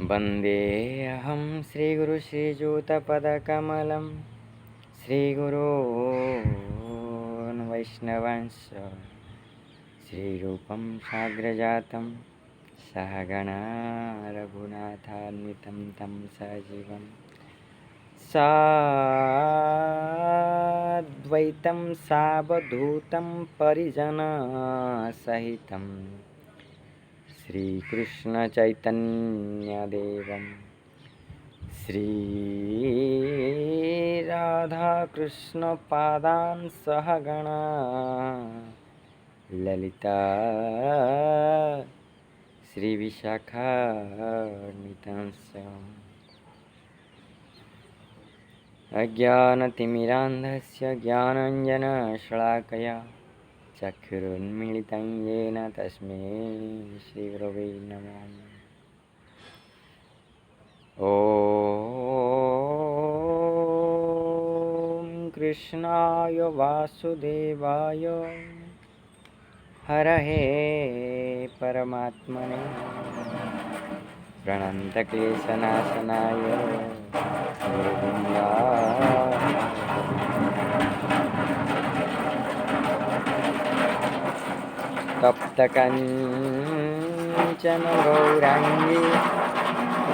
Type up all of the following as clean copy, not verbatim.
वन्देऽहं श्रीगुरुश्रीयुतपदकमलं श्रीगुरून् वैष्णवांश्च श्रीरूपं साग्रजातं सहगणा रघुनाथान्वितं तं सजीवं साद्वैतं सावधूतं परिजनसहितं श्रीकृष्णचैतन्यदेवं श्रीराधाकृष्णपादान् सहगणा ललिता श्रीविशाखान्वितांश्च अज्ञानतिमिरान्धस्य ज्ञानाञ्जनशलाकया चक्षुरुन्मीलितं येन तस्मै श्रीगुरवे नमः। ॐ कृष्णाय वासुदेवाय हरहे परमात्मने प्रणन्तक्लेशनाशनाय गोविन्दाय तप्तकञ्चन गौराङ्गी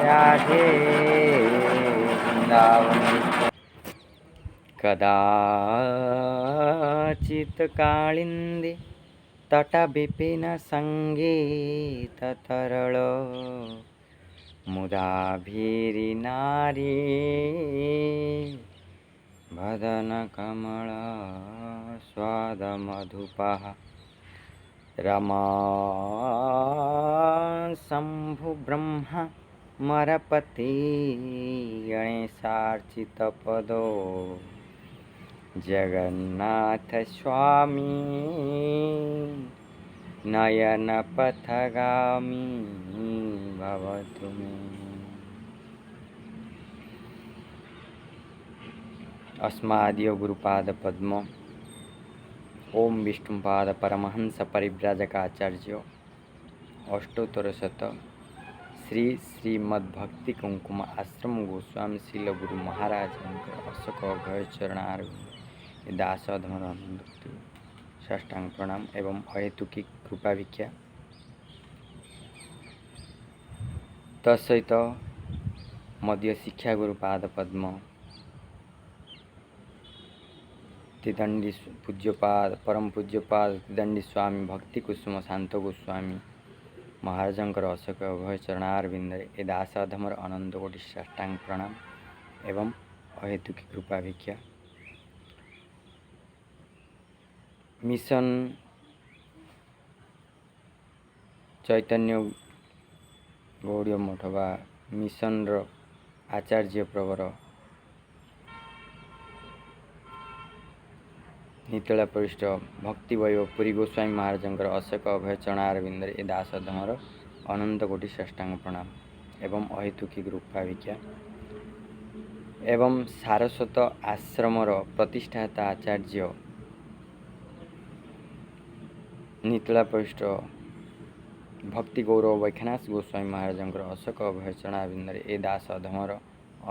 राधे वृन्दावने कदाचित् काळिन्दे तटविपिनसङ्गीततरल मुदाभिरिनारी वदनकमला स्वादमधुपः रमा शम्भुब्रह्मा मरपति गणेशार्चितपदो जगन्नाथ स्वामी नयनपथगामी भवतु मे। अस्मादीय गुरुपाद पद्म ओम विष्णुपाद परमहंस परिव्राजकाचार्य अष्टोत्तर शत श्री श्रीमद्भक्ति कुंकुम आश्रम गोस्वामी शील गुरु महाराज अशोक अभय चरणार दास धर्म साष्टांग प्रणाम एवं अहेतुकी कृपा भिक्षा तत्सहित मध्य शिक्षा गुरुपाद पद्म तिदंडी पूज्यपाद परम पूज्यपाद तिदंडी स्वामी भक्ति कुसुम शांत गोस्वामी महाराजंकर अशोक अभय चरणारविंदे ए दास अधमर अनंत कोटि साष्टांग प्रणाम एवं अहेतुकी कृपा भिक्षा। मिशन चैतन्य गौड़ीय मठ बा मिशन आचार्य प्रवर नितला परिष्ठ भक्ति वैभव पुरी गोस्वामी महाराजंकर अशोक अभय चरणारविंदे ए दास धमर अनंत कोटि साष्टांग प्रणाम एवं अहेतुकी कृपा भिक्षा एवं सारस्वत आश्रमर प्रतिष्ठाता आचार्य नितला परिष्ठ भक्ति गौरव वैखनाथ गोस्वामी महाराजंकर अशोक अभय चरणारविंदे ए दास धमर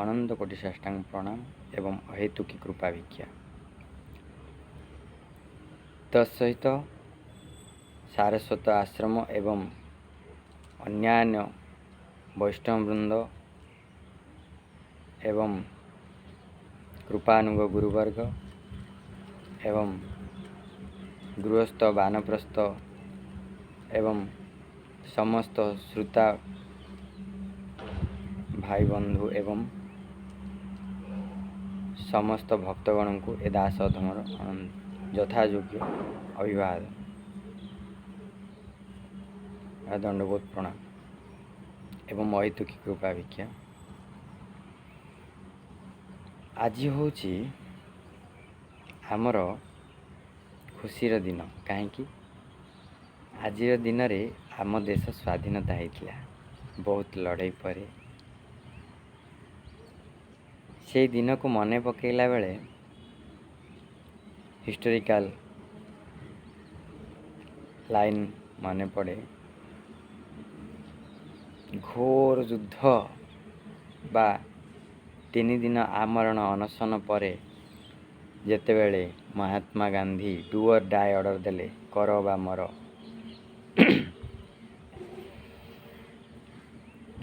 अनंत कोटि साष्टांग प्रणाम एवं अहेतुकी कृपा भिक्षा। तत्सहित सारस्वत आश्रम एवं अन्यान्य वैष्णववृंद एवं कृपानुग गुरुवर्ग एवं गृहस्थ वानप्रस्थ एवं समस्त श्रोता भाई बंधु एवं समस्त भक्तगण को ए दास धमर यथायोग्य अभिवादन दंडबोध प्रणाम एवं अहेतुकी कृपा भिक्षा। आज हूँ आमर खुशीर दिन कहीं आज दिन रे आम देश स्वाधीनता होता बहुत लड़ाई पर से दिन को मन पकेला बेले हिस्टोरिकल लाइन माने पड़े ଘୋର ଯୁଦ୍ଧ ବା 3 ଦିନ ଆମରଣ ଅନଶନ ପରେ ଯେତେବେଳେ ମହାତ୍ମା ଗାନ୍ଧୀ ଡୁ ଅର୍ ଡାଏ ଅର୍ଡ଼ର ଦେଲେ, କର ବା ମର,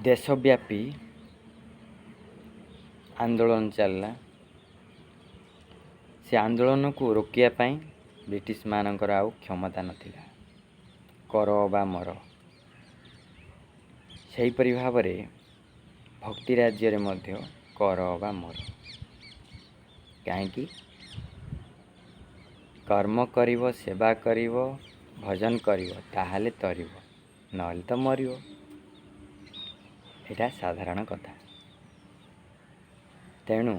ଦେଶବ୍ୟାପୀ ଆନ୍ଦୋଳନ ଚାଲିଲା। ସେ ଆନ୍ଦୋଳନକୁ ରୋକିବା ପାଇଁ ବ୍ରିଟିଶମାନଙ୍କର ଆଉ କ୍ଷମତା ନଥିଲା। କର ବା ମର। ସେହିପରି ଭାବରେ ଭକ୍ତି ରାଜ୍ୟରେ ମଧ୍ୟ କର ବା ମର। କାହିଁକି? କର୍ମ କରିବ, ସେବା କରିବ, ଭଜନ କରିବ, ତାହେଲେ ତରିବ, ନହେଲେ ତ ମରିବ। ଏଇଟା ସାଧାରଣ କଥା। ତେଣୁ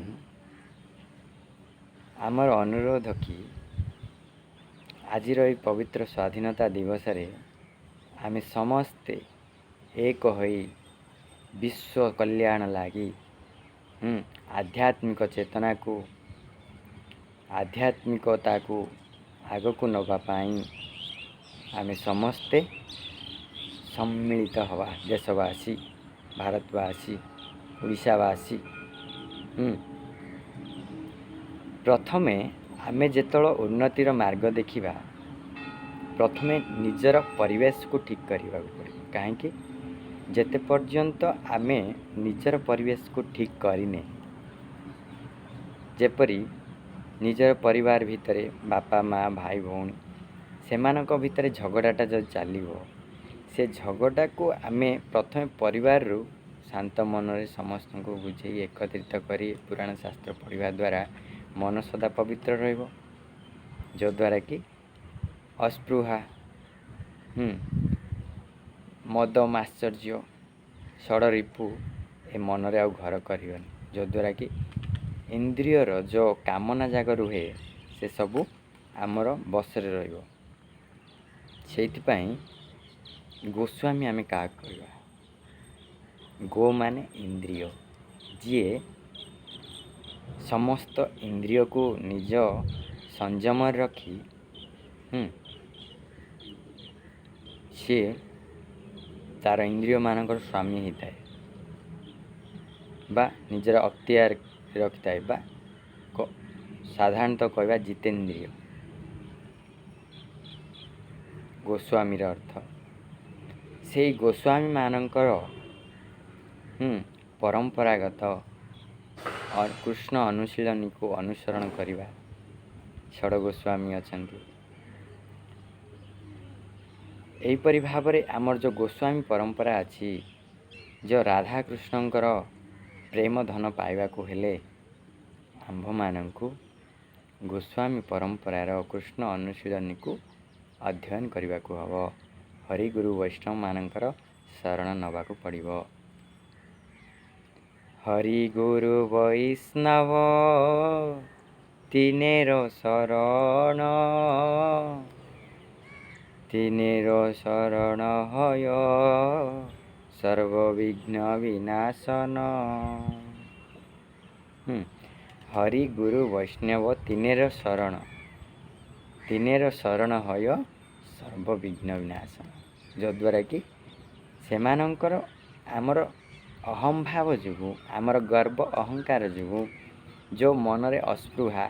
ଆମର ଅନୁରୋଧ କି ଆଜିର ଏହି ପବିତ୍ର ସ୍ୱାଧୀନତା ଦିବସରେ ଆମେ ସମସ୍ତେ ଏକ ହୋଇ ବିଶ୍ୱ କଲ୍ୟାଣ ଲାଗି ଆଧ୍ୟାତ୍ମିକ ଚେତନାକୁ, ଆଧ୍ୟାତ୍ମିକତାକୁ ଆଗକୁ ନେବା ପାଇଁ ଆମେ ସମସ୍ତେ ସମ୍ମିଳିତ ହେବା। ଦେଶବାସୀ, ଭାରତବାସୀ, ଓଡ଼ିଶାବାସୀ। ପ୍ରଥମେ ଆମେ ଯେତେବେଳେ ଉନ୍ନତିର ମାର୍ଗ ଦେଖିବା, ପ୍ରଥମେ ନିଜର ପରିବେଶକୁ ଠିକ୍ କରିବାକୁ ପଡ଼ିବ। କାହିଁକି? ଯେତେ ପର୍ଯ୍ୟନ୍ତ ଆମେ ନିଜର ପରିବେଶକୁ ଠିକ୍ କରିନେ, ଯେପରି ନିଜର ପରିବାର ଭିତରେ ବାପା ମା ଭାଇ ଭଉଣୀ ସେମାନଙ୍କ ଭିତରେ ଝଗଡ଼ାଟା ଯଦି ଚାଲିବ, ସେ ଝଗଡ଼ାକୁ ଆମେ ପ୍ରଥମେ ପରିବାରରୁ ଶାନ୍ତ ମନରେ ସମସ୍ତଙ୍କୁ ବୁଝେଇ ଏକତ୍ରିତ କରି ପୁରାଣ ଶାସ୍ତ୍ର ପଢ଼ିବା ଦ୍ୱାରା ମନ ସଦା ପବିତ୍ର ରହିବ। ଯଦ୍ୱାରା କି ଅସ୍ପୃହା, ମଦ ମାତ୍ସର୍ଯ୍ୟ, ଷଡ଼ରିପୁ ଏ ମନରେ ଆଉ ଘର କରିବନି। ଯଦ୍ୱାରା କି ଇନ୍ଦ୍ରିୟର ଯେଉଁ କାମନା ଯାକ ରୁହେ ସେସବୁ ଆମର ବଶରେ ରହିବ। ସେଇଥିପାଇଁ ଗୋସ୍ୱାମୀ ଆମେ କାହାକୁ କହିବା? ଗୋ ମାନେ ଇନ୍ଦ୍ରିୟ, ଯିଏ ସମସ୍ତ ଇନ୍ଦ୍ରିୟକୁ ନିଜ ସଂଯମରେ ରଖି ସିଏ ତାର ଇନ୍ଦ୍ରିୟମାନଙ୍କର ସ୍ୱାମୀ ହେଇଥାଏ ବା ନିଜର ଅକ୍ତିଆର ରଖିଥାଏ, ବା ସାଧାରଣତଃ କହିବା ଜିତେନ୍ଦ୍ରିୟ। ଗୋସ୍ୱାମୀର ଅର୍ଥ ସେଇ ଗୋସ୍ୱାମୀମାନଙ୍କର ପରମ୍ପରାଗତ କୃଷ୍ଣ ଅନୁଶୀଳନୀକୁ ଅନୁସରଣ କରିବା। ଷଡ଼ ଗୋସ୍ୱାମୀ ଅଛନ୍ତି। ଏହିପରି ଭାବରେ ଆମର ଯେଉଁ ଗୋସ୍ୱାମୀ ପରମ୍ପରା ଅଛି, ଯେଉଁ ରାଧାକୃଷ୍ଣଙ୍କର ପ୍ରେମ ଧନ ପାଇବାକୁ ହେଲେ ଆମ୍ଭମାନଙ୍କୁ ଗୋସ୍ୱାମୀ ପରମ୍ପରାର କୃଷ୍ଣ ଅନୁଶୀଳନୀକୁ ଅଧ୍ୟୟନ କରିବାକୁ ହେବ। ହରିଗୁରୁ ବୈଷ୍ଣବମାନଙ୍କର ଶରଣ ନେବାକୁ ପଡ଼ିବ। ହରିଗୁରୁ ବୈଷ୍ଣବ ତିନେର ଶରଣ, তিনের শরণ হয় সর্ববিঘ্ন বিনাশন। হরি গুরু বৈষ্ণব তিনের শରଣ হয় ସର୍ବବିଘ୍ନ ବିନାଶନ। ଯଦ୍ୱାରା କି ସେମାନଙ୍କର ଆମର ଅହଂଭାବ ଯୋଗୁଁ, ଆମର ଗର୍ବ ଅହଙ୍କାର ଯୋଗୁଁ ଯେଉଁ ମନରେ ଅସ୍ପୃହା,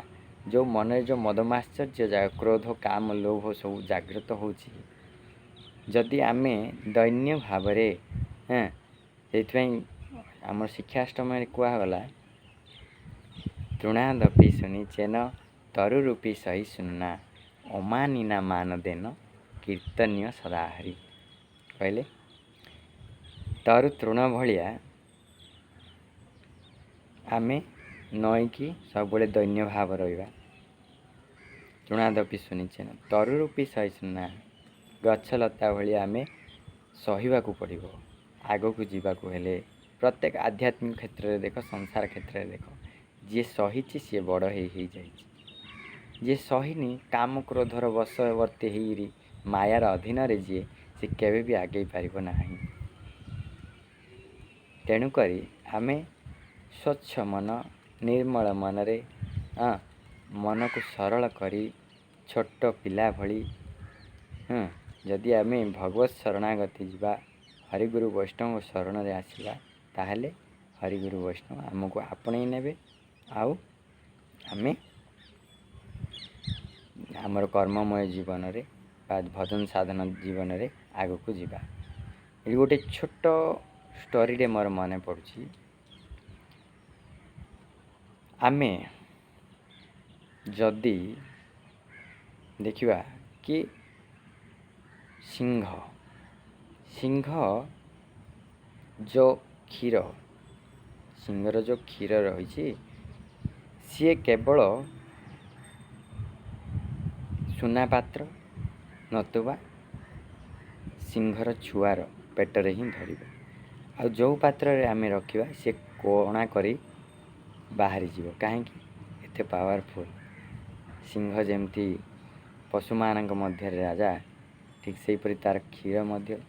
ଯେଉଁ ମନରେ ଯେଉଁ ମଦମାଶ୍ଚର୍ଯ୍ୟ, କ୍ରୋଧ କାମ ଲୋଭ ସବୁ ଜାଗ୍ରତ ହେଉଛି, ଯଦି ଆମେ ଦୈନ୍ୟ ଭାବରେ ସେଇଥିପାଇଁ ଆମର ଶିକ୍ଷାଷ୍ଟମରେ କୁହାଗଲା, ତୃଣାଦପି ଶୁନିଚେନ ତରୁରୂପୀ ସହିଷ୍ଣୁନା ଅମାନିନା ମାନଦେନ କୀର୍ତ୍ତନୀୟ ସଦାହରି। କହିଲେ ତରୁ ତୃଣ ଭଳିଆ ଆମେ ନଇକି ସବୁବେଳେ ଦୈନ୍ୟ ଭାବ ରହିବା। ତୃଣାଦପି ଶୁନିଚେନ ତରୁରୂପୀ ସହିଷ୍ଣୁନା, ଗଛଲତା ଭଳିଆ ଆମେ ସହିବାକୁ ପଡ଼ିବ। ଆଗକୁ ଯିବାକୁ ହେଲେ ପ୍ରତ୍ୟେକ ଆଧ୍ୟାତ୍ମିକ କ୍ଷେତ୍ରରେ ଦେଖ, ସଂସାର କ୍ଷେତ୍ରରେ ଦେଖ, ଯିଏ ସହିଛି ସିଏ ବଡ଼ ହେଇଯାଇଛି। ଯିଏ ସହିନି, କାମ କ୍ରୋଧର ବଶବର୍ତ୍ତୀ ହେଇରି ମାୟାର ଅଧୀନରେ ଯିଏ, ସେ କେବେ ବି ଆଗେଇ ପାରିବ ନାହିଁ। ତେଣୁକରି ଆମେ ସ୍ୱଚ୍ଛ ମନ, ନିର୍ମଳ ମନରେ ମନକୁ ସରଳ କରି ଛୋଟ ପିଲା ଭଳି ଯଦି ଆମେ ଭଗବତ ଶରଣାଗତି ଯିବା, हरिगुरु वैष्णव शरण रे आसिबा ताहेले हरिगुरु वैष्णव आमको आपणेई नेबे आउ आमे आमर कर्ममय जीवन रे बा भजन साधन जीवन रे आगो को जीवा। ये गोटे छोट स्टोरी रे मोर मने पड़ुछि आमे जदि देखिबा कि सिंह सिंह जो क्षीर सिंहर जो क्षीर रही सी केवल सुना पात्र नतुबा सिंहर छुआर पेटरे ही धरिबा आ जो पात्र रे आमे रखिबा से कोणा करी बाहरी जीव कहीं एते पावरफुल सिंह जेमती पशु मानक मध्य राजा ठीक से परि तार क्षीर मध्य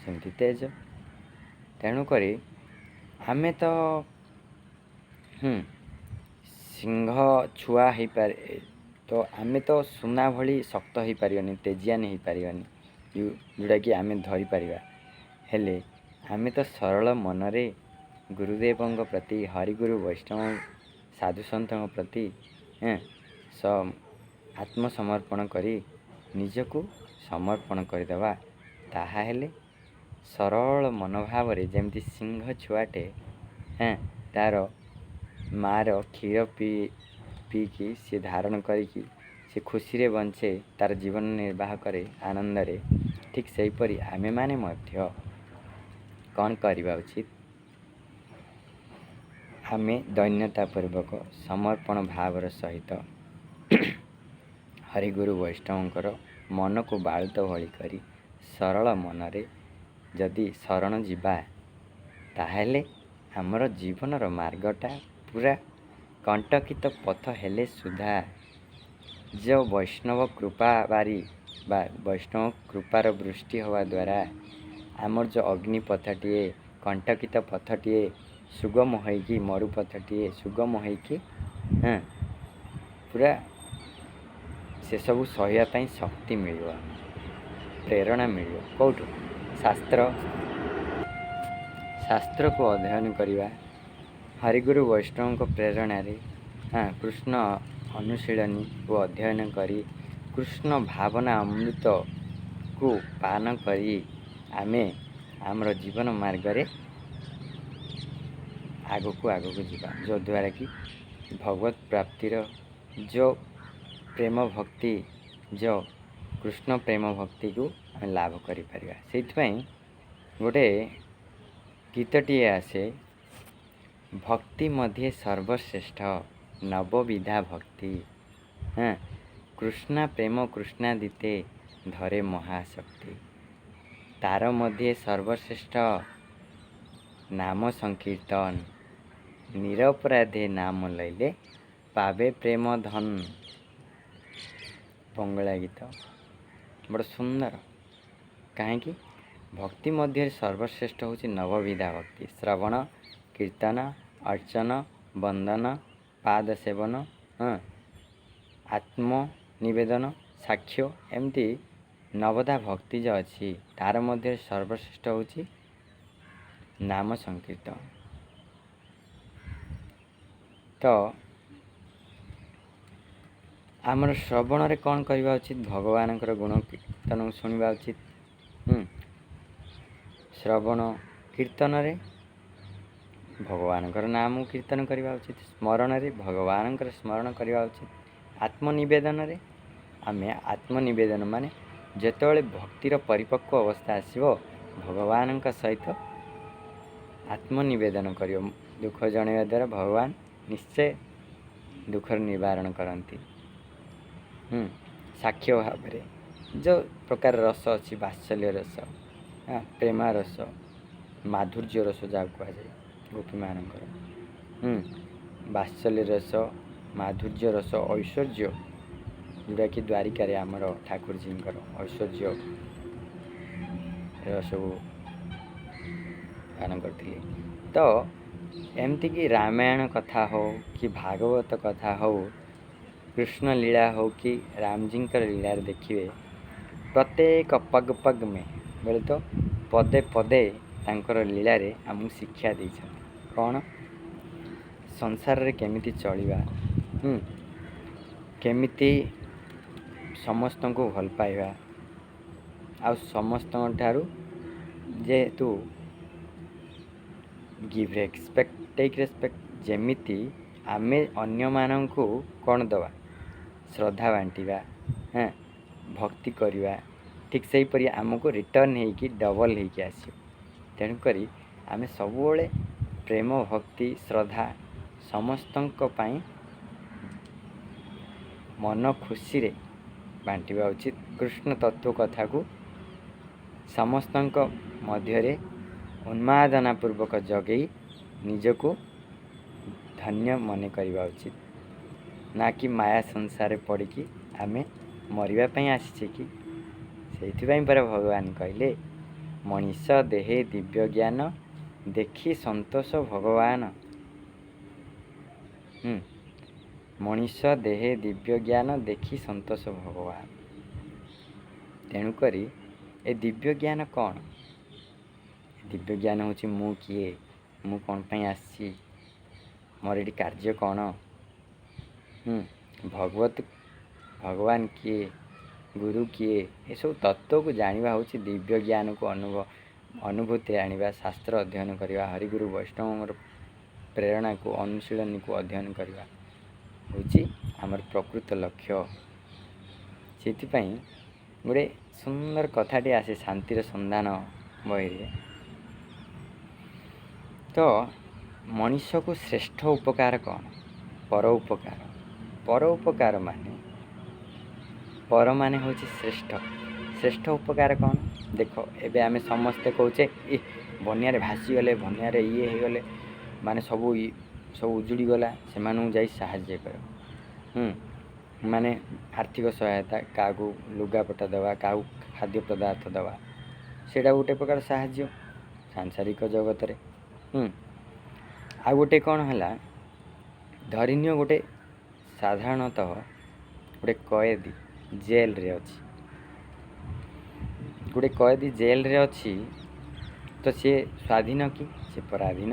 सेमती तेज तेणुक आमे तो सिंह छुआ हो पारे तो आमे तो सुना भली शक्त हो पारिबनी तेजियान हो पारिबनी जोड़ा कि आमे धरी पारिबा हेले आमे तो सरल मनरे गुरुदेवों प्रति हरिगुरु वैष्णव साधु सन्तों प्रति आत्मसमर्पण करी निजको समर्पण करदेवा ताहा हेले सरल मनोभाव रे जेमती सिंह छुआटे तार मार क्षीर पी की सी धारण करी से खुशी रे बंचे तार जीवन निर्वाह करे आनंद रे ठीक सही परी आमे माने मध्य कौन करवा उचित आमे दैन्यता पूर्वक समर्पण भावर सहित हरिगुरु वैष्णवंकर मन को बाळुत भली करी सरल मनरे जदि शरण जीवा ताहेले हमर जीवनर मार्गटा पूरा कंटकित पथ हेले सुधा जो वैष्णव कृपा बारी बा वैष्णव कृपार वृष्टि हवा द्वारा आमर जो अग्नि पथटिए कंटकित पथटिए सुगम होइकी मरु पथटिए सुगम होइकी पूरा से सबू सह्या शक्ति मिल प्रेरणा मिल कौटू शास्त्र को अध्ययन करवा हरिगुरु वैष्णव को प्रेरणा रे कृष्ण अनुशीलनी को अध्ययन करी कृष्ण भावना अमृत को पान करी आमे आमर जीवन मार्ग रे आगो को जीवा जो द्वारा कि भगवत प्राप्तिर जो प्रेम भक्ति जो कृष्ण प्रेम भक्ति को आम लाभ करि परिबा सेइथि गोटे गीतटिए आसे भक्ति मध्य सर्वश्रेष्ठ नवविधा भक्ति कृष्णा प्रेम कृष्णा दीते धरे महाशक्ति तार मध्य सर्वश्रेष्ठ नाम संकीर्तन निरपराधे नाम लैले पावे प्रेम धन बंगला गीत बड़ सुंदर कहीं भक्ति मध्य सर्वश्रेष्ठ हूँ नवविधा भक्ति श्रवण कीर्तन अर्चन वंदन पाद सेवन आत्म निवेदन साक्ष्य एमती नवधा भक्ति जो अच्छी तार मध्य सर्वश्रेष्ठ हूँ नाम संकीर्तन। तो आमर श्रवण रे कौन करवा उचित भगवान गुण कीर्तन शुणा उचित श्रवण कीर्तन रे भगवान नाम कीर्तन करवा उचित स्मरण रे भगवान स्मरण करवा उचित आत्मनिवेदन रे आमे आत्मनिवेदन माने जेतोले भक्तिर परिपक्व अवस्था आसीबो भगवान सहित आत्मनिवेदन करियो दुख जणेवा द्वारा भगवान निश्चय दुखर निवारण करती साक्ष्य भाव में जो प्रकार रस अच्छी वात्सल्य रस प्रेमा रस माधुर्य रस जहाँ कहुए गोपी मानकर वात्सल्य रस माधुर्य रस ऐश्वर्य जोटा कि द्वारिकार आमर ठाकुर जी ऐश्वर्य रस पान करते तो एमती कि रामायण कथा हो कि भागवत कथा हो कृष्ण लीला हो कि राम जी लीला देखिए प्रत्येक पग पग में बोले तो ପଦେ ପଦେ ତାଙ୍କର ଲୀଳାରେ ଆମକୁ ଶିକ୍ଷା ଦେଇଛନ୍ତି। କ'ଣ? ସଂସାରରେ କେମିତି ଚଳିବା, କେମିତି ସମସ୍ତଙ୍କୁ ଭଲ ପାଇବା, ଆଉ ସମସ୍ତଙ୍କ ଠାରୁ ଯେହେତୁ ଗିଭ୍ ରେସ୍ପେକ୍ଟ ଟେକ୍ ରେସ୍ପେକ୍ଟ, ଯେମିତି ଆମେ ଅନ୍ୟମାନଙ୍କୁ କ'ଣ ଦେବା? ଶ୍ରଦ୍ଧା ବାଣ୍ଟିବା, ଭକ୍ତି କରିବା, ଠିକ୍ ସେହିପରି ଆମକୁ ରିଟର୍ନ ହେଇକି ଡବଲ୍ ହେଇକି ଆସିବ। ତେଣୁକରି ଆମେ ସବୁବେଳେ ପ୍ରେମ, ଭକ୍ତି, ଶ୍ରଦ୍ଧା ସମସ୍ତଙ୍କ ପାଇଁ ମନ ଖୁସିରେ ବାଣ୍ଟିବା ଉଚିତ। କୃଷ୍ଣ ତତ୍ତ୍ୱ କଥାକୁ ସମସ୍ତଙ୍କ ମଧ୍ୟରେ ଉନ୍ମାଦନାପୂର୍ବକ ଜଗେଇ ନିଜକୁ ଧନ୍ୟ ମନେ କରିବା ଉଚିତ, ନା କି ମାୟା ସଂସାରରେ ପଡ଼ିକି ଆମେ ମରିବା ପାଇଁ ଆସିଛେ କି? ସେଇଥିପାଇଁ ପରା ଭଗବାନ କହିଲେ, ମଣିଷ ଦେହେ ଦିବ୍ୟ ଜ୍ଞାନ ଦେଖି ସନ୍ତୋଷ ଭଗବାନ। ମଣିଷ ଦେହେ ଦିବ୍ୟ ଜ୍ଞାନ ଦେଖି ସନ୍ତୋଷ ଭଗବାନ। ତେଣୁକରି ଏ ଦିବ୍ୟ ଜ୍ଞାନ କ'ଣ? ଦିବ୍ୟ ଜ୍ଞାନ ହେଉଛି ମୁଁ କିଏ, ମୁଁ କ'ଣ ପାଇଁ ଆସିଛି, ମୋର ଏଠି କାର୍ଯ୍ୟ କ'ଣ, ଭଗବାନ କିଏ, ଗୁରୁ କିଏ, ଏସବୁ ତତ୍ତ୍ୱକୁ ଜାଣିବା ହେଉଛି ଦିବ୍ୟ ଜ୍ଞାନକୁ ଅନୁଭୂତି ଆଣିବା, ଶାସ୍ତ୍ର ଅଧ୍ୟୟନ କରିବା, ହରିଗୁରୁ ବୈଷ୍ଣବଙ୍କର ପ୍ରେରଣାକୁ, ଅନୁଶୀଳନୀକୁ ଅଧ୍ୟୟନ କରିବା ହେଉଛି ଆମର ପ୍ରକୃତ ଲକ୍ଷ୍ୟ। ସେଥିପାଇଁ ଗୋଟେ ସୁନ୍ଦର କଥାଟି ଆସେ ଶାନ୍ତିର ସନ୍ଧାନ ବହିରେ। ତ ମଣିଷକୁ ଶ୍ରେଷ୍ଠ ଉପକାର କ'ଣ? ପର ଉପକାର। ପର ଉପକାର ମାନେ, ପର ମାନେ ହେଉଛି ଶ୍ରେଷ୍ଠ। ଶ୍ରେଷ୍ଠ ଉପକାର କ'ଣ? ଦେଖ, ଏବେ ଆମେ ସମସ୍ତେ କହୁଛେ ବନ୍ୟାରେ ଭାସିଗଲେ, ବନ୍ୟାରେ ଇଏ ହେଇଗଲେ, ମାନେ ସବୁ ଉଜୁଡ଼ିଗଲା, ସେମାନଙ୍କୁ ଯାଇ ସାହାଯ୍ୟ କର। ମାନେ ଆର୍ଥିକ ସହାୟତା, କାହାକୁ ଲୁଗାପଟା ଦେବା, କାହାକୁ ଖାଦ୍ୟ ପଦାର୍ଥ ଦେବା, ସେଇଟା ଗୋଟେ ପ୍ରକାର ସାହାଯ୍ୟ ସାଂସାରିକ ଜଗତରେ। ଆଉ ଗୋଟେ କ'ଣ ହେଲା, ଧରିନିଅ ଗୋଟେ ସାଧାରଣତଃ ଗୋଟେ କଏଦୀ ଜେଲରେ ଅଛି। ଗୋଟେ କଏଦୀ ଜେଲରେ ଅଛି, ତ ସିଏ ସ୍ୱାଧୀନ କି? ସେ ପରାଧୀନ।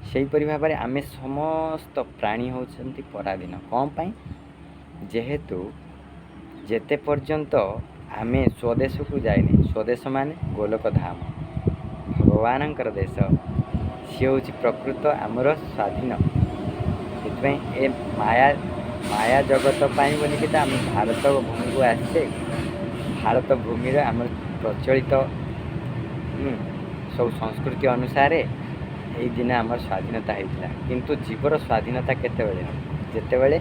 ସେହିପରି ଭାବରେ ଆମେ ସମସ୍ତ ପ୍ରାଣୀ ହେଉଛନ୍ତି ପରାଧୀନ। କ'ଣ ପାଇଁ? ଯେହେତୁ ଯେତେ ପର୍ଯ୍ୟନ୍ତ ଆମେ ସ୍ୱଦେଶକୁ ଯାଇନେ, ସ୍ୱଦେଶ ମାନେ ଗୋଲକ ଧାମ, ଭଗବାନଙ୍କର ଦେଶ, ସିଏ ହେଉଛି ପ୍ରକୃତ ଆମର ସ୍ୱାଧୀନ। ସେଥିପାଇଁ ଏ ମାୟା ଜଗତ ପାଇଁ ବୋଲିକି ତ ଆମେ ଭାରତ ଭୂମିକୁ ଆସିଛେ। ଭାରତ ଭୂମିରେ ଆମର ପ୍ରଚଳିତ ସବୁ ସଂସ୍କୃତି ଅନୁସାରେ ଏଇ ଦିନ ଆମର ସ୍ୱାଧୀନତା ହେଇଥିଲା। କିନ୍ତୁ ଜୀବର ସ୍ୱାଧୀନତା କେତେବେଳେ? ଯେତେବେଳେ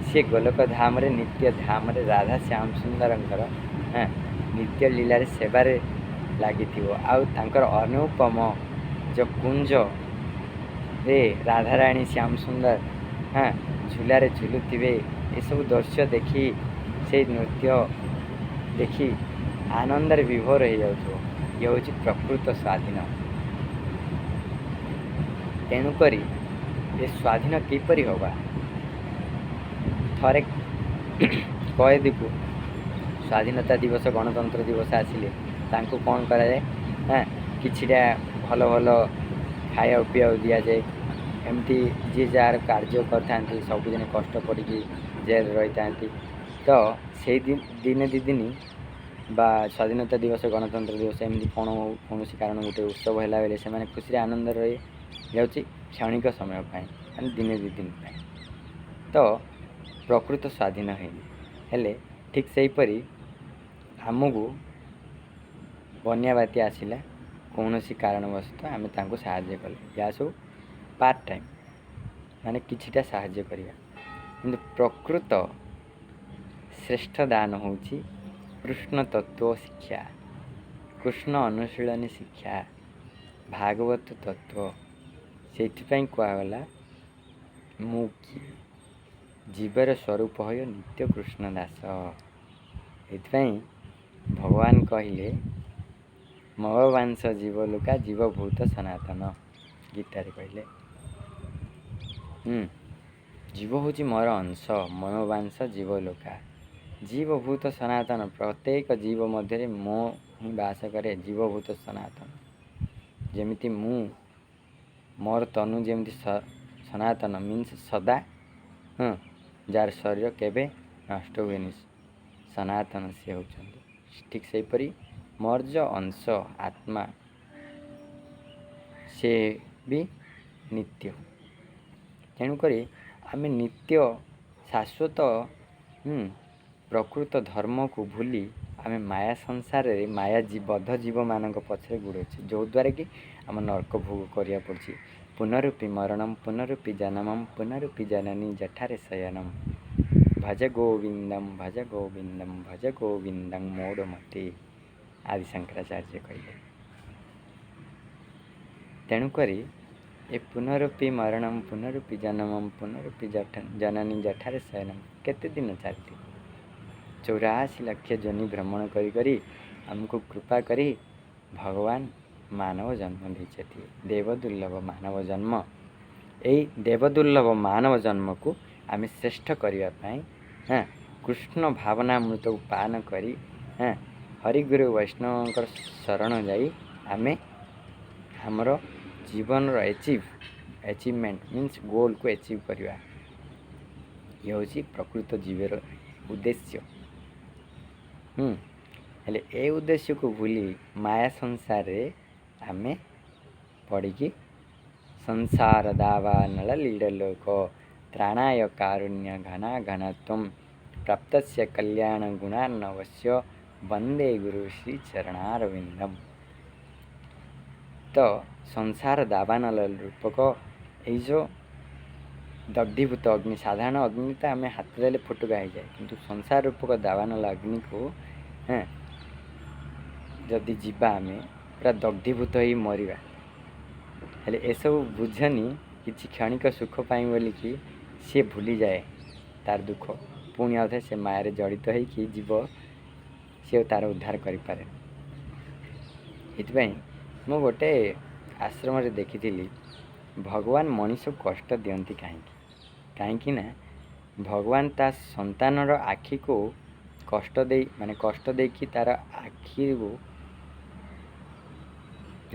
ସିଏ ଗୋଲକ ଧାମରେ, ନିତ୍ୟ ଧାମରେ ରାଧା ଶ୍ୟାମ ସୁନ୍ଦରଙ୍କର ନିତ୍ୟ ଲୀଳାରେ ସେବାରେ ଲାଗିଥିବ, ଆଉ ତାଙ୍କର ଅନୁପମ ଯେଉଁ କୁଞ୍ଜରେ ରାଧାରାଣୀ ଶ୍ୟାମ ସୁନ୍ଦର ଝୁଲାରେ ଝୁଲୁଥିବେ, ଏସବୁ ଦୃଶ୍ୟ ଦେଖି, ସେଇ ନୃତ୍ୟ ଦେଖି ଆନନ୍ଦରେ ବିଭୋର ହେଇଯାଉଥିବ। ଇଏ ହେଉଛି ପ୍ରକୃତ ସ୍ୱାଧୀନ। ତେଣୁକରି ଏ ସ୍ୱାଧୀନ କିପରି ହେବା? ଥରେ କଏଦୀକୁ ସ୍ୱାଧୀନତା ଦିବସ, ଗଣତନ୍ତ୍ର ଦିବସ ଆସିଲେ ତାଙ୍କୁ କ'ଣ କରାଯାଏ? କିଛିଟା ଭଲ ଭଲ ଖାଇବାକୁ ପିଇବାକୁ ଦିଆଯାଏ। ଏମିତି ଯିଏ ଯାହାର କାର୍ଯ୍ୟ କରିଥାନ୍ତି, ସବୁଦିନ କଷ୍ଟ ପଡ଼ିକି ଜେଲରେ ରହିଥାନ୍ତି, ତ ସେଇ ଦିନେ ଦୁଇ ଦିନ ବା ସ୍ୱାଧୀନତା ଦିବସ, ଗଣତନ୍ତ୍ର ଦିବସ, ଏମିତି କ'ଣ କୌଣସି କାରଣ ଗୋଟେ ଉତ୍ସବ ହେଲା ବେଳେ ସେମାନେ ଖୁସିରେ ଆନନ୍ଦରେ ରହି ଯାଉଛି କ୍ଷଣିକ ସମୟ ପାଇଁ, ମାନେ ଦିନେ ଦୁଇ ଦିନ ପାଇଁ। ତ ପ୍ରକୃତ ସ୍ୱାଧୀନ ହେଇନି। ହେଲେ ଠିକ୍ ସେହିପରି ଆମକୁ ବନ୍ୟା ବାତ୍ୟା ଆସିଲା, କୌଣସି କାରଣବଶତଃ ଆମେ ତାଙ୍କୁ ସାହାଯ୍ୟ କଲେ, ଏହା ସବୁ ପାର୍ଟ ଟାଇମ୍, ମାନେ କିଛିଟା ସାହାଯ୍ୟ କରିବା। କିନ୍ତୁ ପ୍ରକୃତ ଶ୍ରେଷ୍ଠ ଦାନ ହେଉଛି କୃଷ୍ଣ ତତ୍ତ୍ୱ ଶିକ୍ଷା, କୃଷ୍ଣ ଅନୁଶୀଳନୀ ଶିକ୍ଷା, ଭାଗବତ ତତ୍ତ୍ୱ। ସେଇଥିପାଇଁ କୁହାଗଲା, ମୁଁ କିଏ? ଜୀବର ସ୍ୱରୂପ ହୋଇ ନିତ୍ୟ କୃଷ୍ଣ ଦାସ। ଏଥିପାଇଁ ଭଗବାନ କହିଲେ, ମମବାଂଶ ଜୀବ ଲୋକା ଜୀବଭୂତ ସନାତନ। ଗୀତାରେ କହିଲେ, ଜୀବ ହେଉଛି ମୋର ଅଂଶ, ମମବାଂଶ ଜୀବ ଲୋକା ଜୀବଭୂତ ସନାତନ। ପ୍ରତ୍ୟେକ ଜୀବ ମଧ୍ୟରେ ହିଁ ବାସ କରେ ଜୀବଭୂତ ସନାତନ। ଯେମିତି ମୁଁ ମୋର ତନୁ ଯେମିତି ସନାତନ ମିନ୍ସ ସଦା, ଯାର ଶରୀର କେବେ ନଷ୍ଟ ହୁଏନି, ସନାତନ ସେ ହେଉଛନ୍ତି। ଠିକ୍ ସେହିପରି ମୋର ଯେଉଁ ଅଂଶ ଆତ୍ମା ସେ ବି ନିତ୍ୟ। ତେଣୁକରି ଆମେ ନିତ୍ୟ ଶାଶ୍ୱତ ପ୍ରକୃତ ଧର୍ମକୁ ଭୁଲି ଆମେ ମାୟା ସଂସାରରେ ବଦ୍ଧ ଜୀବମାନଙ୍କ ପଛରେ ଗୋଡ଼ଉଛେ, ଯେଉଁଦ୍ୱାରା କି ଆମ ନର୍କ ଭୋଗ କରିବାକୁ ପଡ଼ୁଛି। ପୁନରୁପି ମରଣମ୍ ପୁନରୁପି ଜନମମ୍ ପୁନରୁପି ଜନନୀ ଜଠାରେ ଶୟନମ୍ ଭଜ ଗୋବିନ୍ଦମ୍ ଭଜ ଗୋବିନ୍ଦମ୍ ଭଜ ଗୋବିନ୍ଦଂ ମୋଡ଼ମତେ ଆଦି ଶଙ୍କରାଚାର୍ଯ୍ୟ କହିଲେ। ତେଣୁକରି ଏ ପୁନରୁପି ମରଣମ୍ ପୁନରୁପି ଜନମମ୍ ପୁନରୁପି ଜନନୀ ଜଠାରେ ଶୟନମ୍ କେତେ ଦିନ ଚାଲିଥିବ? 84 ଲକ୍ଷ ଯୋନି ଭ୍ରମଣ କରି କରି ଆମକୁ କୃପା କରି ଭଗବାନ ମାନବ ଜନ୍ମ ଦେଇଛନ୍ତି। ଦେବଦୁର୍ଲଭ ମାନବ ଜନ୍ମ। ଏଇ ଦେବଦୁର୍ଲଭ ମାନବ ଜନ୍ମକୁ ଆମେ ଶ୍ରେଷ୍ଠ କରିବା ପାଇଁ କୃଷ୍ଣ ଭାବନାମୃତକୁ ପାନ କରି ହରିଗୁରୁ ବୈଷ୍ଣବଙ୍କର ଶରଣ ଯାଇ ଆମେ ଆମର ଜୀବନର ଆଚିଭମେଣ୍ଟ ମିନ୍ସ ଗୋଲକୁ ଆଚିଭ୍ କରିବା। ଇଏ ହେଉଛି ପ୍ରକୃତ ଜୀବର ଉଦ୍ଦେଶ୍ୟ। ହେଲେ ଏ ଉଦ୍ଦେଶ୍ୟକୁ ଭୁଲି ମାୟା ସଂସାରରେ ଆମେ ପଡ଼ିକି ସଂସାର ଦାବାନଳ ଲୀଡ଼ଲୋକ ତ୍ରାଣାୟ କାରୁଣ୍ୟ ଘନା ଘନତ୍ୱಂ ପ୍ରାପ୍ତସ୍ୟ କଲ୍ୟାଣ ଗୁଣାର୍ଣ୍ଣବସ୍ୟ ବନ୍ଦେ ଗୁରୁ ଶ୍ରୀ ଚରଣାରବିନ୍ଦମ୍। ତ ସଂସାର ଦାବାନଳ ରୂପକ ଏଇ ଯେଉଁ ଦଗ୍ଧୀଭୂତ ଅଗ୍ନି, ସାଧାରଣ ଅଗ୍ନି ତ ଆମେ ହାତ ଦେଲେ ଫୁଟୁକା ହେଇଯାଏ, କିନ୍ତୁ ସଂସାର ରୂପକ ଦାବାନଳ ଅଗ୍ନିକୁ ଯଦି ଯିବା ଆମେ ପୁରା ଦଗ୍ଧୀଭୂତ ହେଇ ମରିବା। ହେଲେ ଏସବୁ ବୁଝନି କିଛି କ୍ଷଣିକ ସୁଖ ପାଇଁ ବୋଲିକି ସିଏ ଭୁଲିଯାଏ ତାର ଦୁଃଖ, ପୁଣି ଆଉ ଥରେ ସେ ମାୟାରେ ଜଡ଼ିତ ହେଇକି ଯିବ, ସିଏ ତାର ଉଦ୍ଧାର କରିପାରେ। ସେଥିପାଇଁ ମୁଁ ଗୋଟେ ଆଶ୍ରମରେ ଦେଖିଥିଲି ଭଗବାନ ମଣିଷକୁ କଷ୍ଟ ଦିଅନ୍ତି କାହିଁକି ନା ଭଗବାନ ତା ସନ୍ତାନର ଆଖିକୁ କଷ୍ଟ ଦେଇକି ତାର ଆଖିକୁ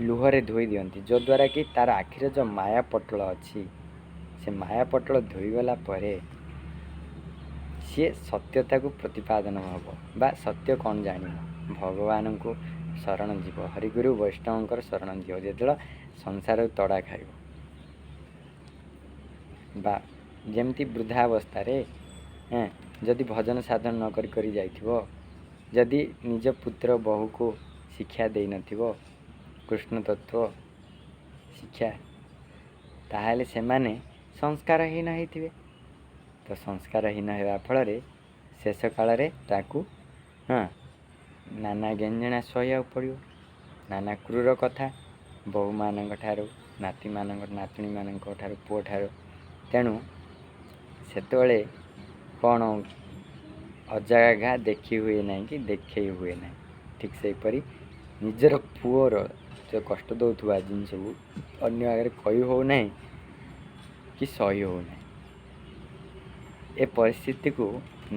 ଲୁହରେ ଧୋଇ ଦିଅନ୍ତି, ଯଦ୍ୱାରା କି ତାର ଆଖିର ଯେଉଁ ମାୟା ପଟଳ ଅଛି ସେ ମାୟା ପଟଳ ଧୋଇଗଲା ପରେ ସିଏ ସତ୍ୟତାକୁ ପ୍ରତିପାଦନ ହେବ ବା ସତ୍ୟ କ'ଣ ଜାଣିବ, ଭଗବାନଙ୍କୁ ଶରଣ ଯିବ, ହରିଗୁରୁ ବୈଷ୍ଣବଙ୍କର ଶରଣ ଯିବ। ଯେତେବେଳେ ସଂସାରକୁ ତଡ଼ା ଖାଇବ ବା ଯେମିତି ବୃଦ୍ଧାବସ୍ଥାରେ ଯଦି ଭଜନ ସାଧନ ନ କରି ଯାଇଥିବ, ଯଦି ନିଜ ପୁତ୍ର ବୋହୂକୁ ଶିକ୍ଷା ଦେଇନଥିବ କୃଷ୍ଣ ତତ୍ତ୍ୱ ଶିକ୍ଷା, ତାହେଲେ ସେମାନେ ସଂସ୍କାରହୀନ ହେଇଥିବେ। ତ ସଂସ୍କାରହୀନ ହେବା ଫଳରେ ଶେଷ କାଳରେ ତାକୁ ନାନା ଗେଞ୍ଜଣା ସହିବାକୁ ପଡ଼ିବ, ନାନା କ୍ରୂର କଥା ବୋହୂମାନଙ୍କ ଠାରୁ, ନାତୁଣୀମାନଙ୍କ ଠାରୁ, ପୁଅ ଠାରୁ। ତେଣୁ ସେତେବେଳେ କ'ଣ ଅଜାଗା ଘା ଦେଖି ହୁଏ ନାହିଁ କି ଦେଖେଇ ହୁଏ ନାହିଁ। ଠିକ୍ ସେହିପରି ନିଜର ପୁଅର ଯେଉଁ କଷ୍ଟ ଦେଉଥିବା ଜିନିଷକୁ ଅନ୍ୟ ଆଗରେ କହି ହେଉନାହିଁ କି ସହି ହେଉନାହିଁ। ଏ ପରିସ୍ଥିତିକୁ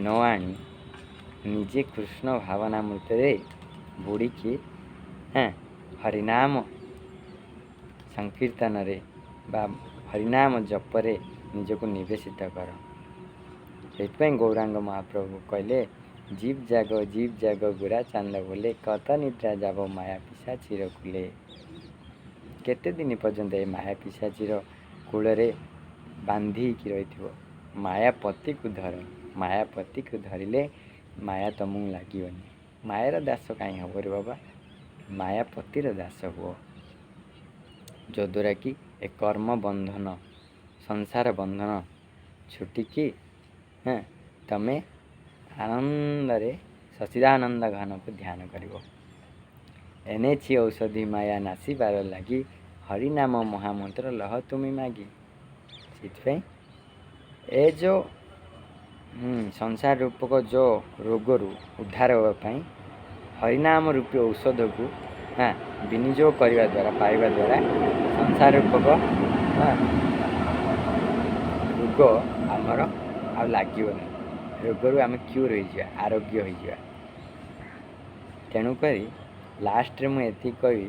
ନ ଆଣି ନିଜେ କୃଷ୍ଣ ଭାବନାମୃତରେ ବୁଡ଼ିକି ହରିନାମ ସଂକୀର୍ତ୍ତନରେ ବା ହରିନାମ ଜପରେ ନିଜକୁ ନିବେଶିତ କର। ସେଥିପାଇଁ ଗୌରାଙ୍ଗ ମହାପ୍ରଭୁ କହିଲେ জীব ଜାଗ ଗୁରା ଚାନ୍ଦ ବୋଲେ କତ ନିଦ୍ରା যাব ମାୟା ପିଶାଚୀର କୂଲେ। କେତେ ଦିନ ପର୍ଯ୍ୟନ୍ତ ଏ ମାୟା ପିଶାଚୀର କୂଳରେ ବାନ୍ଧିକି ରହିଥିବ? ମାୟାପତିକୁ ଧର, ମାୟାପତିକୁ ଧରିଲେ ମାୟା ତମକୁ ଲାଗିବନି। ମାୟାର ଦାସ କାହିଁ ହେବ ରେ ବାବା? ମାୟାପତିର ଦାସ ହୁଅ, ଯଦ୍ୱାରା କି ଏ କର୍ମ ବନ୍ଧନ ସଂସାର ବନ୍ଧନ ଛୁଟିକି ତମେ ଆନନ୍ଦରେ ସଚିଦାନନ୍ଦ ଘନକୁ ଧ୍ୟାନ କରିବ। ଏନେଛି ଔଷଧି ମାୟା ନାସିବାର ଲାଗି ହରିନାମ ମହାମନ୍ତ୍ର ଲହ ତୁମି ମାଗି। ସେଥିପାଇଁ ଏ ଯେଉଁ ସଂସାର ରୂପକ ଯେଉଁ ରୋଗରୁ ଉଦ୍ଧାର ହେବା ପାଇଁ ହରିନାମ ରୂପୀ ଔଷଧକୁ ବିନିଯୋଗ କରିବା ଦ୍ୱାରା ପାଇବା ଦ୍ୱାରା ସଂସାର ରୂପକ ରୋଗ ଆମର ଆଉ ଲାଗିବନି, ରୋଗରୁ ଆମେ କ୍ୟୁର୍ ହୋଇଯିବା, ଆରୋଗ୍ୟ ହୋଇଯିବା। ତେଣୁକରି लास्ट रे मुझे कही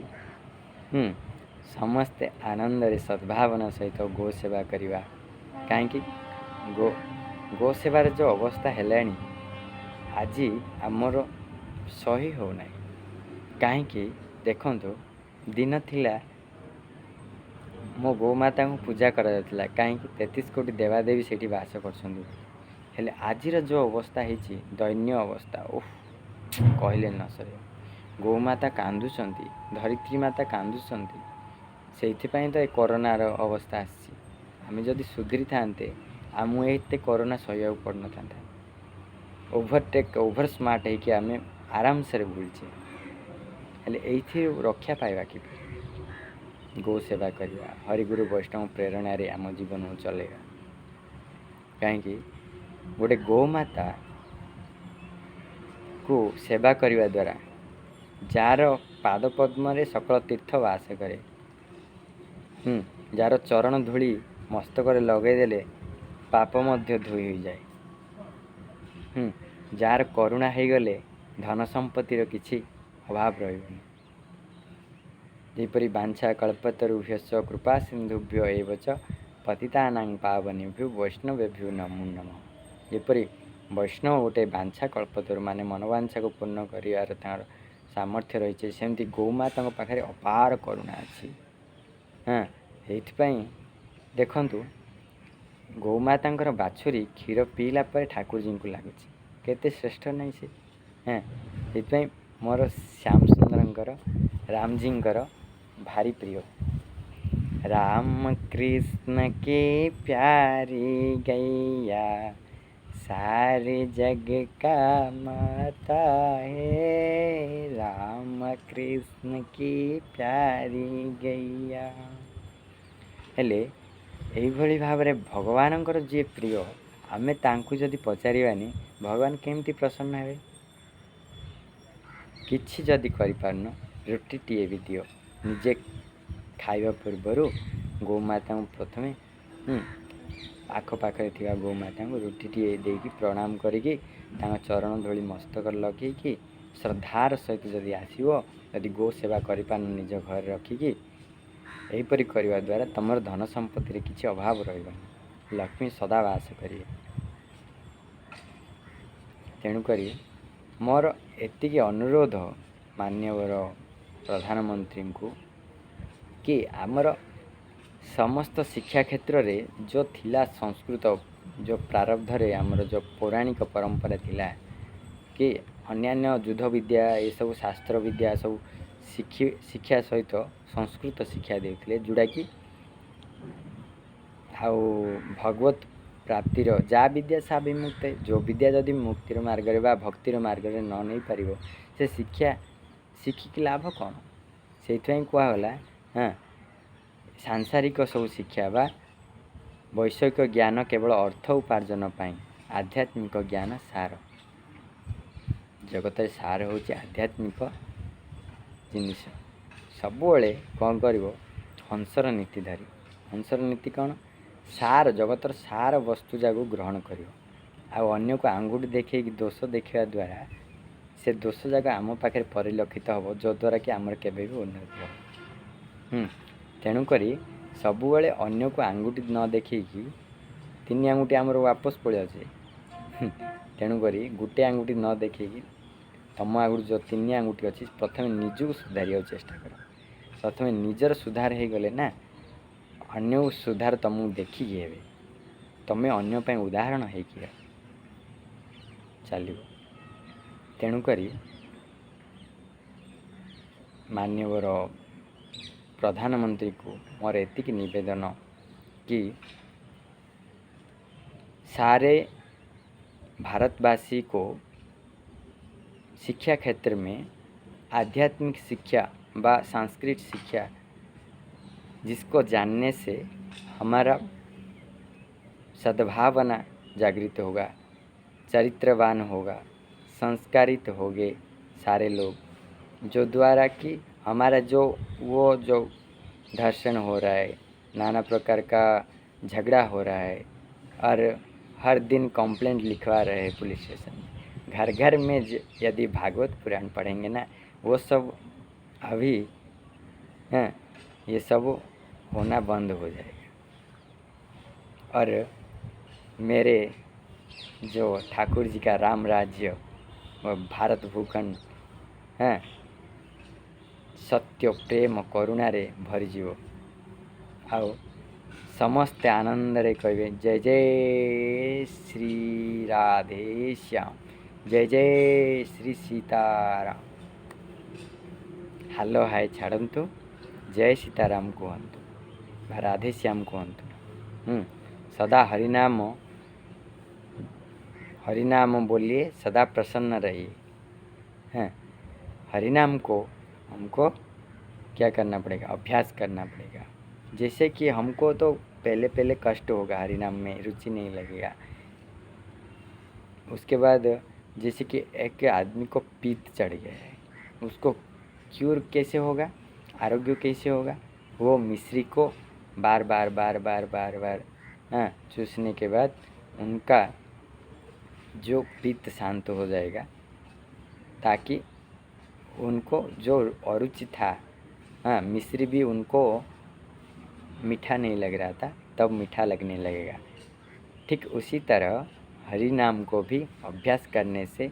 समस्ते आनंद सद्भावना सहित गो सेवा करवा कहीं गो गो सेवार जो अवस्था है आज आमर सही होना कहीं देखु दिन थिला मो गोमाता को पूजा करा कहीं 33 कोटी देवादेवी से बास कर आजिर जो अवस्था है दैन्य अवस्था ओह कहले न सर गोमाता कांदुंट धरित्री माता कांदुंट से तो कोरोनार अवस्था आम जदि सुधरी था आमु एते कोरोना सह पड़ न ओभर स्मार्ट है कि आम आराम से बुलचे ये रक्षा पाइबा कि गो सेवा करवा हरिगुरु वैष्णव प्रेरणा आम जीवन चलेगा कहीं गोटे गोमाता को सेवा करने द्वारा जार पाद पद्म सकल तीर्थ वास करे जार चरण धूली मस्तक लगेदेले पाप मध्य धोई हो जाए जार करुणा हो गले धन संपत्तिर किछि अभाव रही जपरी बांछा कल्पतरुभ्यश्च कृपा सिंधुभ्य एव च पतितानां पावनेभ्यो वैष्णवेभ्यो नमो नमः जपरी वैष्णव गोटे बांछा कल्पतरु माने मनोवांछा को पूर्ण कर सामर्थ्य रही सेमती गौमाता पाखे अपार करुणा अच्छी हाँ ये देखु गौमाता बाछुरी क्षीर पीला पर ठाकुर जी को लगुच केते श्रेष्ठ नहीं से हाँ ये मोर श्याम सुंदर रामजी भारी प्रिय राम कृष्ण के प्यारी गैया सारे जग का माता है राम कृष्ण की प्यारी गैया हेले यही भाव में भगवान जी प्रिय आमे तांकु जदि पचारानी भगवान केमती प्रसन्न हे किछि जदि करिपारन रुटी टीए भी दियो निजे खाइबा पूर्वर गोमाता प्रथमे आखपाखे थी गोमाता को रुटी टीए देकी प्रणाम करिकी चरण धूली मस्तक लगे श्रद्धार सहित जदि आसो यदि गो सेवा करिपारन निज घर रखिकी यहीपरि करने द्वारा तुम धन संपत्ति किसी अभाव रही लक्ष्मी सदा वास करिए तेणुक मोर एतिकी अनुरोध माननीय प्रधानमंत्री को कि आमर समस्त शिक्षा क्षेत्र रे जो थिला संस्कृत जो प्रारब्ध रे आमर जो पौराणिक परंपरा थिला कि अन्यान्य युद्ध विद्या ये सब शास्त्र विद्या सब शिक्षा सहित संस्कृत शिक्षा देते जोड़ा कि आउ भगवत प्राप्तिर जा विद्या सा विमुक्त जो विद्या जदि मुक्तिर मार्ग बा भक्तिर मार्ग न नहीं पार से शिक्षा शिखिक लाभ कौन से कहला हाँ सांसारिक सब शिक्षा बा वैषयिक ज्ञान केवल अर्थ उपार्जन पाई आध्यात्मिक ज्ञान सार जगत सार हूँ आध्यात्मिक जिनिस सबुले कौन कर हंसर नीति धारी हंसर नीति कौन सार जगतर सार वस्तु जाक ग्रहण कर अन्य को आंगुठी देखे दोष देखा द्वारा से दोष जाक आम पाखे परिलक्षित हम जो द्वारा कि आमर केबे भी उन्नति हो तेणुक सबुबले अन्य को आंगुठी न देखिकी तीन आंगुठी आमर वापस पड़े तेणुक गोटे आंगुठी न देखिकी तुम आगुठ जो तीन आंगुठी अच्छी प्रथम निजक सुधार चेष्टा कर प्रथम निजर सुधार हो गले ना अन्य सुधार तुमको देखिकी हे तुम्हें अन्य उदाहरण हो चलो तेणुक माननीय प्रधानमंत्री को मोर एतिक निवेदन कि सारे भारतवासी को शिक्षा क्षेत्र में आध्यात्मिक शिक्षा व सांस्कृतिक शिक्षा जिसको जानने से हमारा सद्भावना जागृत होगा, चरित्रवान होगा, संस्कारित होंगे सारे लोग, जो द्वारा कि हमारा जो धर्षण हो रहा है, नाना प्रकार का झगड़ा हो रहा है और हर दिन कंप्लेंट लिखवा रहे हैं पुलिस स्टेशन में, घर घर में यदि भागवत पुराण पढ़ेंगे ना वो सब अभी हैं ये सब होना बंद हो जाएगा। और मेरे जो ठाकुर जी का राम राज्य व भारत भूखंड हैं सत्य प्रेम करुणारे भरीजिव आओ समस्ते आनंद रे कहबे जय जय श्री राधे श्याम, जय जय श्री सीताराम। हालो हाय छाड़तु, जय सीताराम कहतु, राधे श्याम कहतु। सदा हरिनाम बोलिए, सदा प्रसन्न रहिए। हैं हरिनाम को हमको क्या करना पड़ेगा? अभ्यास करना पड़ेगा। जैसे कि हमको तो पहले पहले कष्ट होगा, हरिनाम में रुचि नहीं लगेगा। उसके बाद जैसे कि एक आदमी को पित्त चढ़ गया है, उसको क्यूर कैसे होगा, आरोग्य कैसे होगा? वो मिश्री को बार बार बार बार बार बार चूसने के बाद उनका जो पित्त शांत हो जाएगा, ताकि उनको जो अरुचि था मिश्री भी उनको मीठा नहीं लग रहा था, तब मीठा लगने लगेगा। ठीक उसी तरह हरि नाम को भी अभ्यास करने से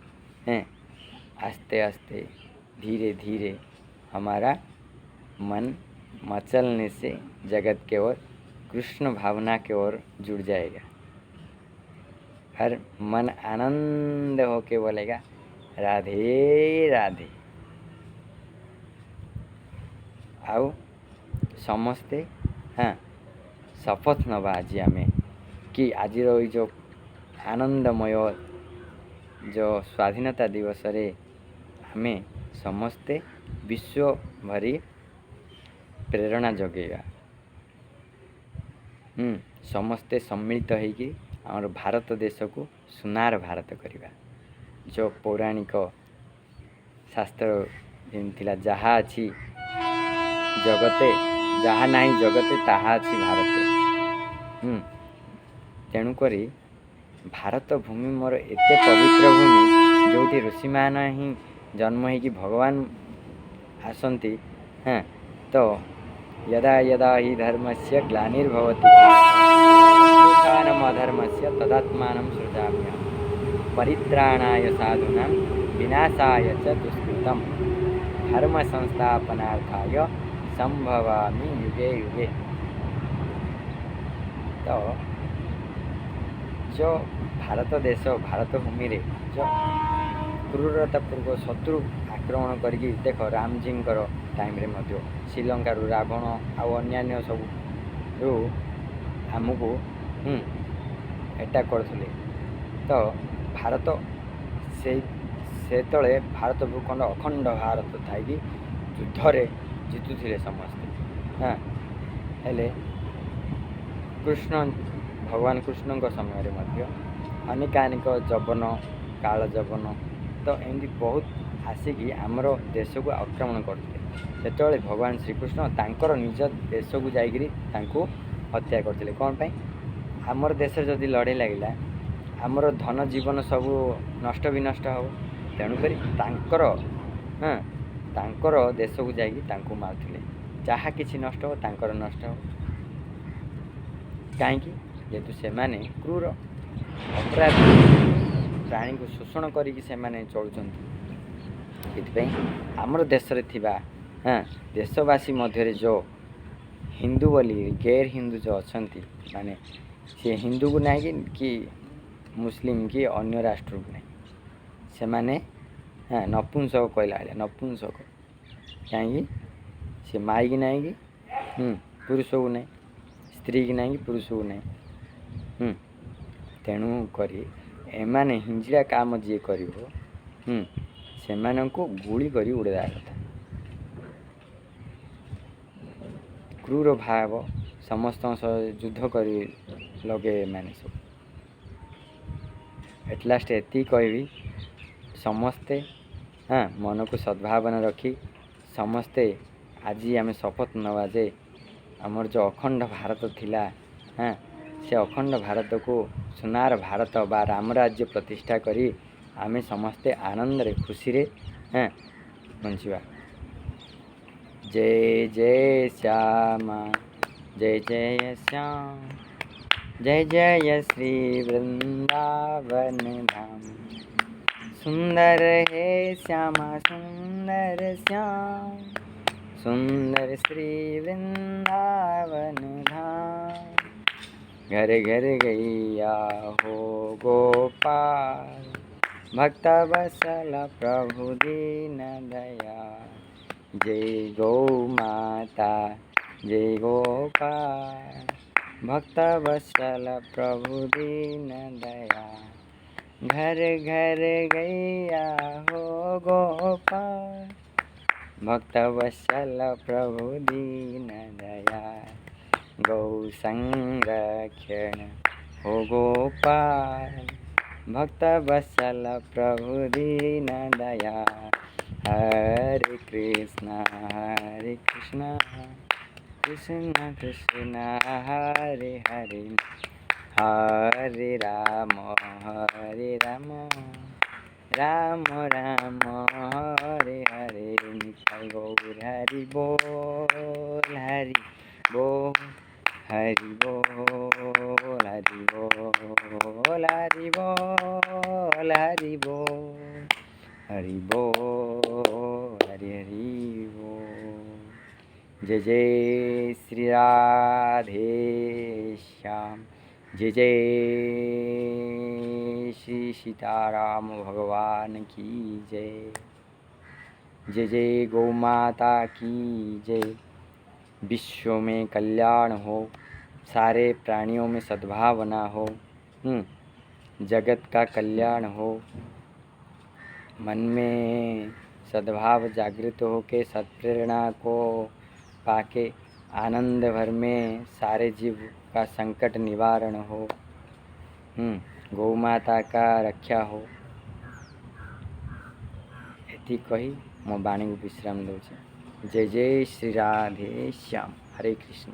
आस्ते आस्ते धीरे धीरे हमारा मन मचलने से जगत के ओर कृष्ण भावना के ओर जुड़ जाएगा। हर मन आनंद होके बोलेगा राधे राधे। आउ समस्ते शपथ नवा आज आम कि आज जो आनंदमय जो स्वाधीनता दिवस रे आमे समस्ते विश्व भरी प्रेरणा जगेगा। समस्ते सम्मिलित होइकी आमर भारत देश को सुनार भारत करवा। जो पौराणिक शास्त्र जेमतिला जहाँ अच्छी जगते जहाँ नहीं जगते ताहा अच्छी भारत। तेणुक भारत भूमि मोर एते पवित्र भूमि जोटी ऋषि मान ही जन्म हो भगवान आसंती। तो यदा यदा ही धर्मस्य ग्लानिर्भवति अधर्मस्य तदात्मानं सृजाम्यहं परित्राणाय साधूनां विनाशाय च दुष्कृतं धर्म संस्थापनार्थाय संभवामि युगे युगे। तो जो भारत देश भारत भूमि रे जो क्रूरतापूर्वक शत्रु आक्रमण करके देख रामजी टाइम रे मध्य श्रीलंका रावण आउ अन्य सब आमको एटा करथिले। तो भारत से तले भारत भूखंड अखंड भारत थाई युद्धरे जितुथिले समस्ते। हेले कृष्ण भगवान कृष्ण समय रे मध्य अनेकानेक जवन काल जवन तो एमती बहुत आसिकी आमर देश को आक्रमण करते। सेतବେଳେ भगवान श्रीकृष्ण तांकर निज देश को जाइकरी तांको हत्या करते। कौन पाई? आमर देश जदि लड़े लगिला आमर धन जीवन सब नष्ट भी नष्ट हो। तेणुक तांकर देश को जाइकी तांको मारथिले। जहाँ किसी नष्ट हो तांकर नष्ट हो। कहीं जेहेतु से माने क्रूर अपराधी प्राणी को शोषण करिकी से माने चलुचंती। आमर देश रे थिबा देशवासी मध्य जो हिंदू बोली गैर हिंदू जो अछंती माने से हिंदू को नहीं कि मुस्लिम कि अन्य राष्ट्र को नहीं, से माने नपुंसक कहला नपुंसक कहीं से माई की नहीं कि पुरुष को नहीं, स्त्री की नहीं कि पुरुष को नहीं। तेणु करी एमाने हिंजिया काम जी कर से गुली करी उड़ेदा कथा। क्रूर भाव समस्त युद्ध कर लगे माने सब एटलास्ट एति कहबी समस्ते मन को सद्भावना रखी समस्ते आज आम शपथ नवा जे आमर जो अखंड भारत थिला से अखंड भारत को सुनार भारत बा राम राज्य प्रतिष्ठा करी आमे समस्ते आनंद रे खुशी रे बंचिबा। जय जय श्यामा जय जय श्याम, जय जय श्री वृंदावन धाम। सुंदर है श्यामा सुंदर श्याम, सुंदर श्री वृंदावन धाम। घर घर गैया हो गोपाल, भक्त वत्सल प्रभु दीन दयाल। जय गौ माता जय गोपाल, भक्त वत्सल प्रभु दीन दयाल। घर घर गैया हो गोपाल, भक्त वत्सल प्रभु दीन दयाल। गौ संरक्षण हो गोपाल, भक्त वत्सल प्रभु दीन दयाल। हरे कृष्ण कृष्ण कृष्ण हरे हरे, हरे राम राम राम हरे हरे। निताय गौर हरि बोल हरि बोल, हरि बोल हरि बोल, हरि बोल हरि बोल, हरि बोल हरि हरि बोल। जय जय श्री राधे श्याम, जय जय श्री सीताराम भगवान की जय, जय जय गौ माता की जय। विश्व में कल्याण हो, सारे प्राणियों में सद्भावना हो, जगत का कल्याण हो, मन में सद्भाव जागृत हो के सत्प्रेरणा को पाके आनंद भर में सारे जीव का संकट निवारण हो, गौ माता का रक्षा हो। एति कही मो बाणी को विश्राम दूँ। जय जय श्री राधे श्याम, हरे कृष्ण।